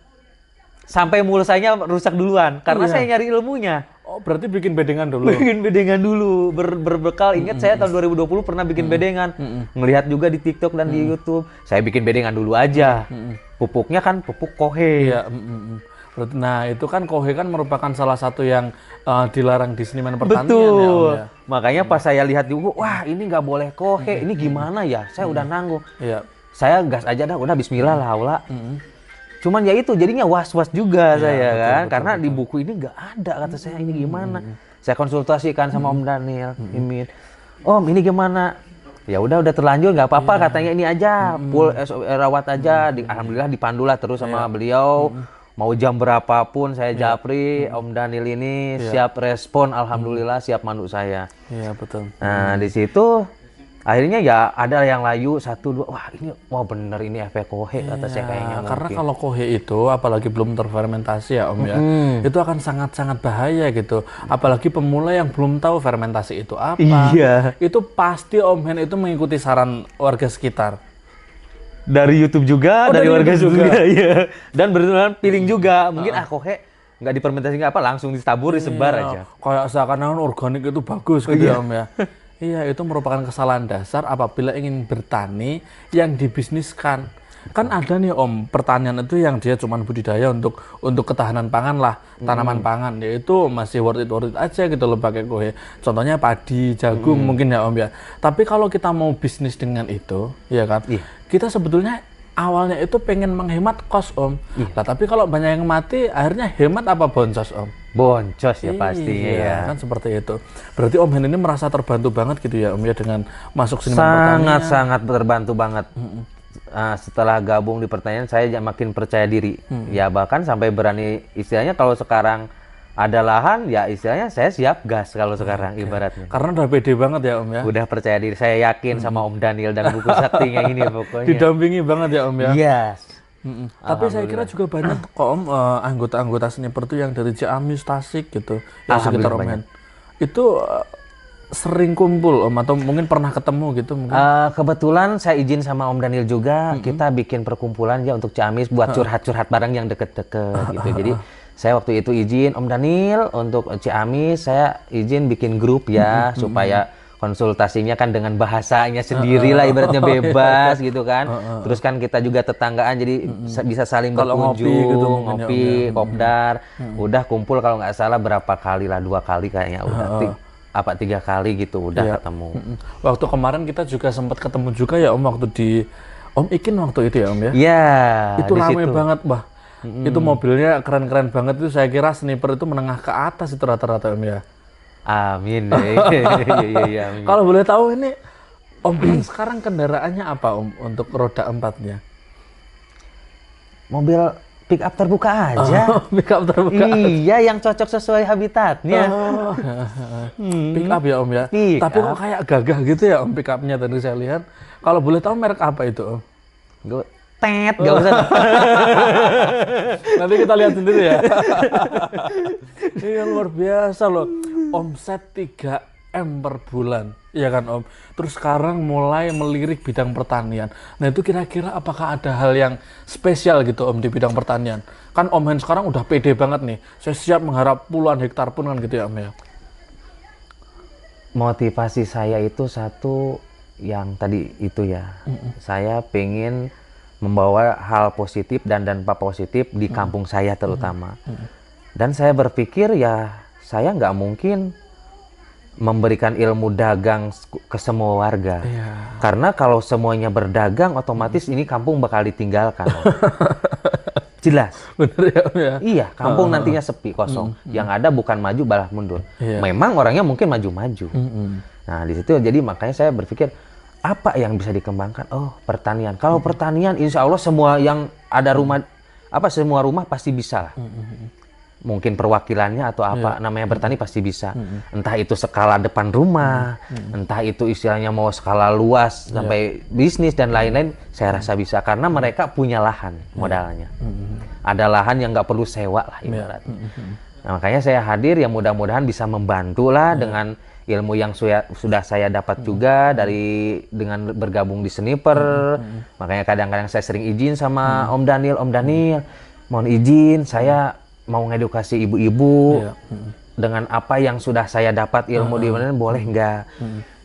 Sampai mulsanya rusak duluan karena saya nyari ilmunya. Oh berarti bikin bedengan dulu. Bikin bedengan dulu, berbekal. Ingat saya tahun 2020 pernah bikin bedengan. Ngelihat juga di TikTok dan di YouTube. Saya bikin bedengan dulu aja. Pupuknya kan pupuk kohe. Iya. Nah itu kan kohe kan merupakan salah satu yang dilarang di Seniman Pertanian. Betul. Ya, Om, ya. Makanya pas saya lihat di buku, wah ini nggak boleh kohe. Ini gimana ya? Saya udah nanggung. Iya. Saya gas aja dah, udah Bismillah lah, Allah. Cuman ya itu jadinya was-was juga saya kan, karena di buku ini nggak ada kata saya ini gimana. Saya konsultasikan sama Om Daniel, Mimin. Om ini gimana? Ya udah terlanjur nggak apa-apa katanya, ini aja full rawat aja. Alhamdulillah dipandulah terus sama beliau. Mau jam berapapun saya japri, Om Daniel ini siap respon, alhamdulillah siap mandu saya. Iya betul. Nah di situ akhirnya ya ada yang layu 1, 2, wah bener ini efek kohe kata saya kayaknya. Karena mungkin. kalau kohe itu apalagi belum terfermentasi ya Om ya, itu akan sangat-sangat bahaya gitu. Apalagi pemula yang belum tahu fermentasi itu apa. Iya. Itu pasti Om Hen itu mengikuti saran warga sekitar. Dari YouTube juga, dari warga YouTube juga, iya. Dan beneran feeling juga, mungkin kohe nggak difermentasi nggak apa, langsung ditabur, disebar aja. Kayak seakan-akan organik itu bagus gitu ya Om ya. Iya, itu merupakan kesalahan dasar apabila ingin bertani yang dibisniskan. Kan ada nih Om, pertanian itu yang dia cuma budidaya untuk ketahanan pangan lah, tanaman pangan, yaitu masih worth it aja gitu loh pakai kohe. Contohnya padi, jagung mungkin ya Om ya. Tapi kalau kita mau bisnis dengan itu, ya kan, kita sebetulnya awalnya itu pengen menghemat kos Om. Nah, tapi kalau banyak yang mati, akhirnya hemat apa boncos Om? Boncos ya pastinya ya. Kan seperti itu. Berarti Om Hen ini merasa terbantu banget gitu ya Om ya dengan masuk sini pertanian. Sangat terbantu banget. Setelah gabung di pertanian saya makin percaya diri. Ya bahkan sampai berani istilahnya kalau sekarang ada lahan ya istilahnya saya siap gas kalau sekarang ibaratnya. Karena udah pede banget ya Om ya. Udah percaya diri, saya yakin sama Om Daniel dan buku saktinya ini pokoknya. Didampingi banget ya Om ya. Yes. Tapi saya kira juga banyak kok Om anggota-anggota sniper itu yang dari Ciamis, Tasik gitu, yang sekitar Om Hen. Itu sering kumpul Om atau mungkin pernah ketemu gitu mungkin? Kebetulan saya izin sama Om Daniel juga, kita bikin perkumpulan ya untuk Ciamis buat curhat-curhat bareng yang deket-deket gitu. Jadi saya waktu itu izin Om Daniel untuk Ciamis, saya izin bikin grup ya supaya konsultasinya kan dengan bahasanya sendiri lah ibaratnya bebas gitu kan. Terus kan kita juga tetanggaan jadi bisa saling berkunjung, ngopi, kopdar. Udah kumpul kalau nggak salah berapa kali lah, 2 kali kayaknya udah. 3 kali gitu udah ketemu. Waktu kemarin kita juga sempat ketemu juga ya Om waktu di Om Ikin waktu itu ya Om ya. Iya. Itu ramai banget Mbah. Itu mobilnya keren-keren banget itu, saya kira sniper itu menengah ke atas itu rata-rata Om ya. Amin. Iya, amin. Kalau boleh tahu ini Om Ikin sekarang kendaraannya apa Om untuk roda 4-nya? Mobil pick up terbuka aja. Pick up terbuka. Iya, yang cocok sesuai habitatnya. Pick up ya Om ya. Tapi kok kayak gagah gitu ya Om pick up-nya tadi saya lihat. Kalau boleh tahu merek apa itu Om? Gak usah. Nanti kita lihat sendiri ya. Ini luar biasa loh. Omset 3M per bulan. Iya kan Om? Terus sekarang mulai melirik bidang pertanian. Nah itu kira-kira apakah ada hal yang spesial gitu Om di bidang pertanian? Kan Om Hen sekarang udah pede banget nih. Saya siap mengharap puluhan hektar pun kan gitu ya Om ya? Motivasi saya itu satu yang tadi itu ya. Saya pengen membawa hal positif dan dampak positif di kampung saya terutama. Dan saya berpikir ya saya nggak mungkin memberikan ilmu dagang ke semua warga. Karena kalau semuanya berdagang, otomatis ini kampung bakal ditinggalkan. Jelas. Bener ya Om ya? Iya, kampung nantinya sepi, kosong. Yang ada bukan maju, malah mundur. Memang orangnya mungkin maju-maju. Nah, di situ jadi makanya saya berpikir, apa yang bisa dikembangkan? Oh, pertanian. Kalau pertanian, insya Allah semua yang ada rumah, semua rumah pasti bisa lah. Mungkin perwakilannya atau apa namanya bertani pasti bisa. Entah itu skala depan rumah, entah itu istilahnya mau skala luas sampai bisnis dan lain-lain, saya rasa bisa karena mereka punya lahan modalnya. Ada lahan yang nggak perlu sewa lah ibaratnya. Nah, makanya saya hadir ya mudah-mudahan bisa membantu lah dengan ilmu yang sudah saya dapat juga dengan bergabung di Sniper. Makanya kadang-kadang saya sering izin sama Om Daniel, mohon izin saya mau ngedukasi ibu-ibu dengan apa yang sudah saya dapat ilmu di mana, boleh nggak?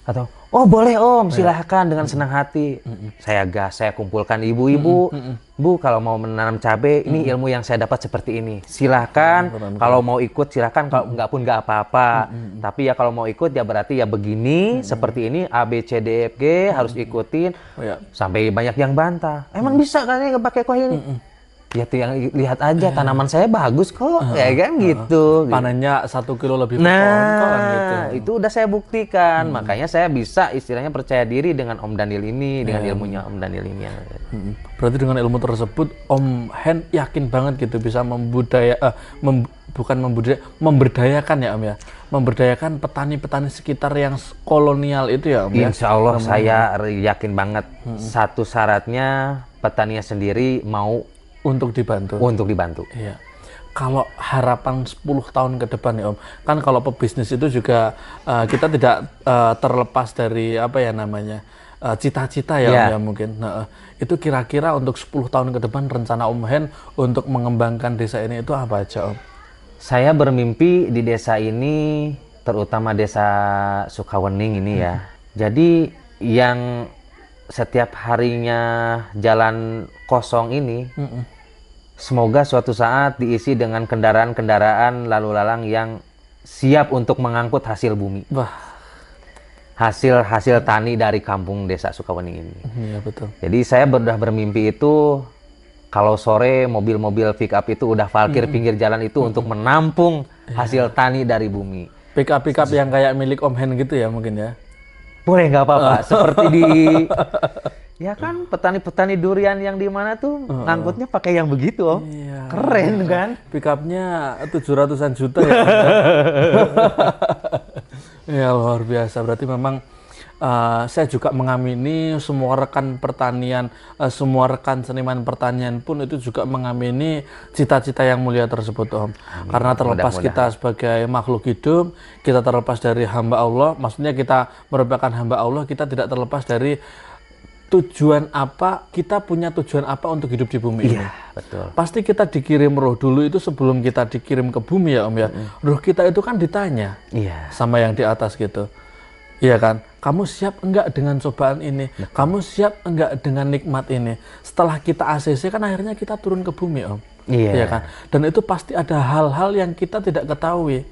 Atau oh boleh Om, silahkan dengan senang hati. Saya kumpulkan ibu-ibu, Bu kalau mau menanam cabai ini ilmu yang saya dapat seperti ini, silahkan. Kalau mau ikut silahkan, kalau nggak pun nggak apa-apa. Tapi ya kalau mau ikut ya berarti ya begini, seperti ini A B C D F G harus ikutin. Sampai banyak yang bantah, emang bisa kan ya pakai koin ini? Ya yang lihat aja tanaman saya bagus kok, ya kan gitu. Panennya 1 kilo lebih per pohon kok gitu. itu udah saya buktikan. Makanya saya bisa istilahnya percaya diri dengan Om Daniel ini, dengan ilmunya Om Daniel ini. Berarti dengan ilmu tersebut Om Hen yakin banget gitu bisa memberdayakan ya Om ya, memberdayakan petani-petani sekitar yang kolonial itu ya Om ya. Insya Allah saya yakin banget. Satu syaratnya petaninya sendiri mau untuk dibantu. Iya. Kalau harapan 10 tahun ke depan ya Om, kan kalau pebisnis itu juga kita tidak terlepas dari apa ya namanya cita-cita ya Om ya mungkin. Nah, itu kira-kira untuk 10 tahun ke depan rencana Om Hen untuk mengembangkan desa ini itu apa aja Om? Saya bermimpi di desa ini, terutama desa Sukawening ini ya. Jadi yang setiap harinya jalan kosong ini, semoga suatu saat diisi dengan kendaraan-kendaraan lalu lalang yang siap untuk mengangkut hasil bumi. Wah. Hasil tani dari kampung desa Sukawening ini. Iya betul. Jadi saya sudah bermimpi itu, kalau sore mobil-mobil pick up itu udah parkir pinggir jalan itu untuk menampung hasil tani dari bumi. Pick up yang kayak milik Om Hen gitu ya mungkin ya? Boleh nggak apa-apa. Seperti di ya kan petani-petani durian yang di mana tuh ngangkutnya pakai yang begitu Om. Iya. Keren kan? Pick up-nya 700-an juta ya. Ya luar biasa. Berarti memang saya juga mengamini semua rekan pertanian, semua rekan seniman pertanian pun itu juga mengamini cita-cita yang mulia tersebut Om. Amin. Karena terlepas kita sebagai makhluk hidup, kita terlepas dari hamba Allah, maksudnya kita merupakan hamba Allah, kita tidak terlepas dari tujuan apa, kita punya tujuan apa untuk hidup di bumi ini. Betul. Pasti kita dikirim roh dulu itu sebelum kita dikirim ke bumi ya Om ya. Roh kita itu kan ditanya sama yang di atas gitu. Iya kan? Kamu siap enggak dengan cobaan ini? Kamu siap enggak dengan nikmat ini? Setelah kita ACC kan akhirnya kita turun ke bumi Om. Iya kan? Dan itu pasti ada hal-hal yang kita tidak ketahui.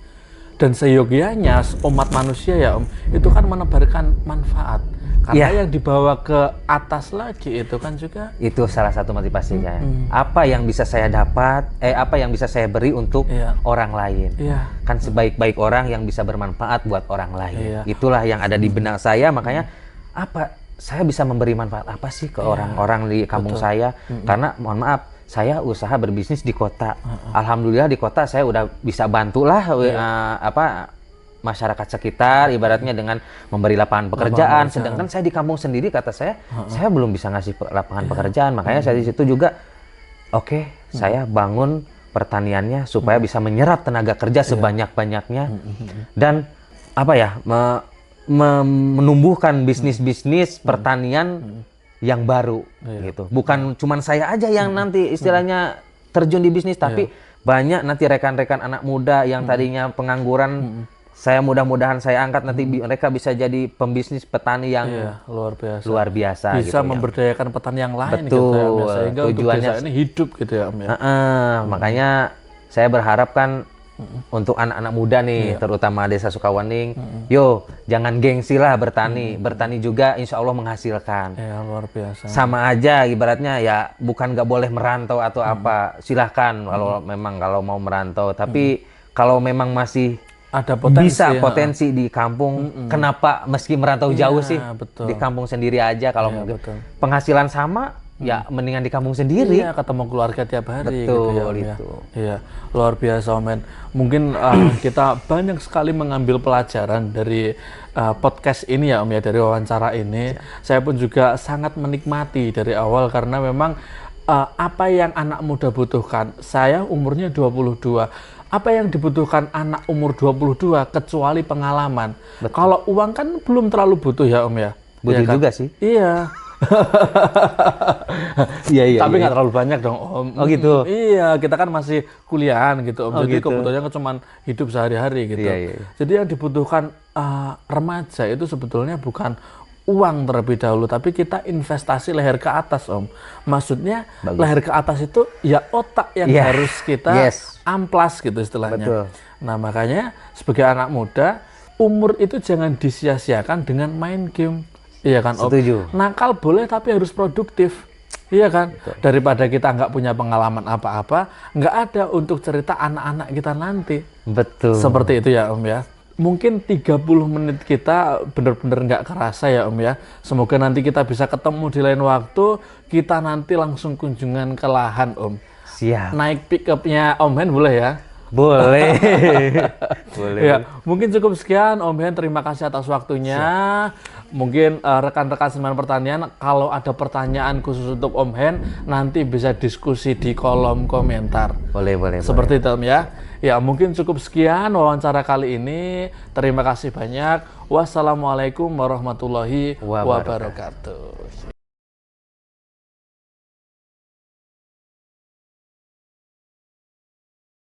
Dan seyogianya umat manusia ya Om, itu kan menebarkan manfaat. Karena yang dibawa ke atas lagi itu kan juga itu salah satu motivasinya. Apa yang bisa saya dapat, apa yang bisa saya beri untuk orang lain. Kan sebaik-baik orang yang bisa bermanfaat buat orang lain. Itulah yang ada di benak saya, makanya apa saya bisa memberi manfaat apa sih ke orang-orang di kampung saya. Karena mohon maaf, saya usaha berbisnis di kota. Alhamdulillah di kota saya udah bisa bantulah masyarakat sekitar, ibaratnya dengan memberi lapangan pekerjaan. Sedangkan saya di kampung sendiri, kata saya belum bisa ngasih lapangan pekerjaan. Makanya saya di situ juga, saya bangun pertaniannya supaya bisa menyerap tenaga kerja sebanyak-banyaknya dan menumbuhkan bisnis-bisnis pertanian yang baru gitu. Bukan cuman saya aja yang nanti istilahnya terjun di bisnis, tapi banyak nanti rekan-rekan anak muda yang tadinya pengangguran. Saya mudah-mudahan saya angkat nanti mereka bisa jadi pembisnis petani yang luar biasa bisa gitu, memberdayakan petani yang lain. Betul. Gitu ya, sehingga tujuannya untuk desa ini hidup gitu ya Om ya. Makanya saya berharap kan untuk anak-anak muda nih, terutama desa Sukawening, yo jangan gengsi lah bertani. Bertani juga insya Allah menghasilkan. Luar biasa. Sama aja ibaratnya ya, bukan nggak boleh merantau atau apa, silahkan kalau mau merantau. Tapi kalau memang masih ada potensi di kampung, kenapa meski merantau jauh sih? Betul. Di kampung sendiri aja kalau mungkin penghasilan sama, ya mendingan di kampung sendiri. Ketemu keluarga tiap hari. Betul, gitu ya. Luar biasa Om Hen. Mungkin kita banyak sekali mengambil pelajaran dari podcast ini ya Om ya, dari wawancara ini. Saya pun juga sangat menikmati dari awal karena memang apa yang anak muda butuhkan. Saya umurnya 22. Apa yang dibutuhkan anak umur 22 kecuali pengalaman. Kalau uang kan belum terlalu butuh ya Om ya. Butuh juga sih. Iya. Tapi nggak terlalu banyak dong Om. Oh gitu. Iya, kita kan masih kuliahan gitu Om. Jadi kebutuhannya cuma hidup sehari-hari gitu. Jadi yang dibutuhkan remaja itu sebetulnya bukan uang terlebih dahulu, tapi kita investasi leher ke atas Om. Maksudnya leher ke atas itu ya otak yang harus kita amplas gitu istilahnya. Betul. Nah makanya sebagai anak muda, umur itu jangan disia-siakan dengan main game. Iya kan Om? Setuju. Nakal boleh tapi harus produktif. Iya kan? Betul. Daripada kita nggak punya pengalaman apa-apa, nggak ada untuk cerita anak-anak kita nanti. Betul. Seperti itu ya Om ya. mungkin 30 menit kita benar-benar nggak kerasa ya Om ya. Semoga nanti kita bisa ketemu di lain waktu, kita nanti langsung kunjungan ke lahan Om. Siap. Naik pick-up-nya Om Hen boleh ya? Boleh. Boleh. Ya, mungkin cukup sekian Om Hen, terima kasih atas waktunya. Mungkin rekan-rekan Seniman Pertanian kalau ada pertanyaan khusus untuk Om Hen nanti bisa diskusi di kolom komentar. Boleh. Seperti itu Om ya. Ya, mungkin cukup sekian wawancara kali ini. Terima kasih banyak. Wassalamualaikum warahmatullahi wabarakatuh.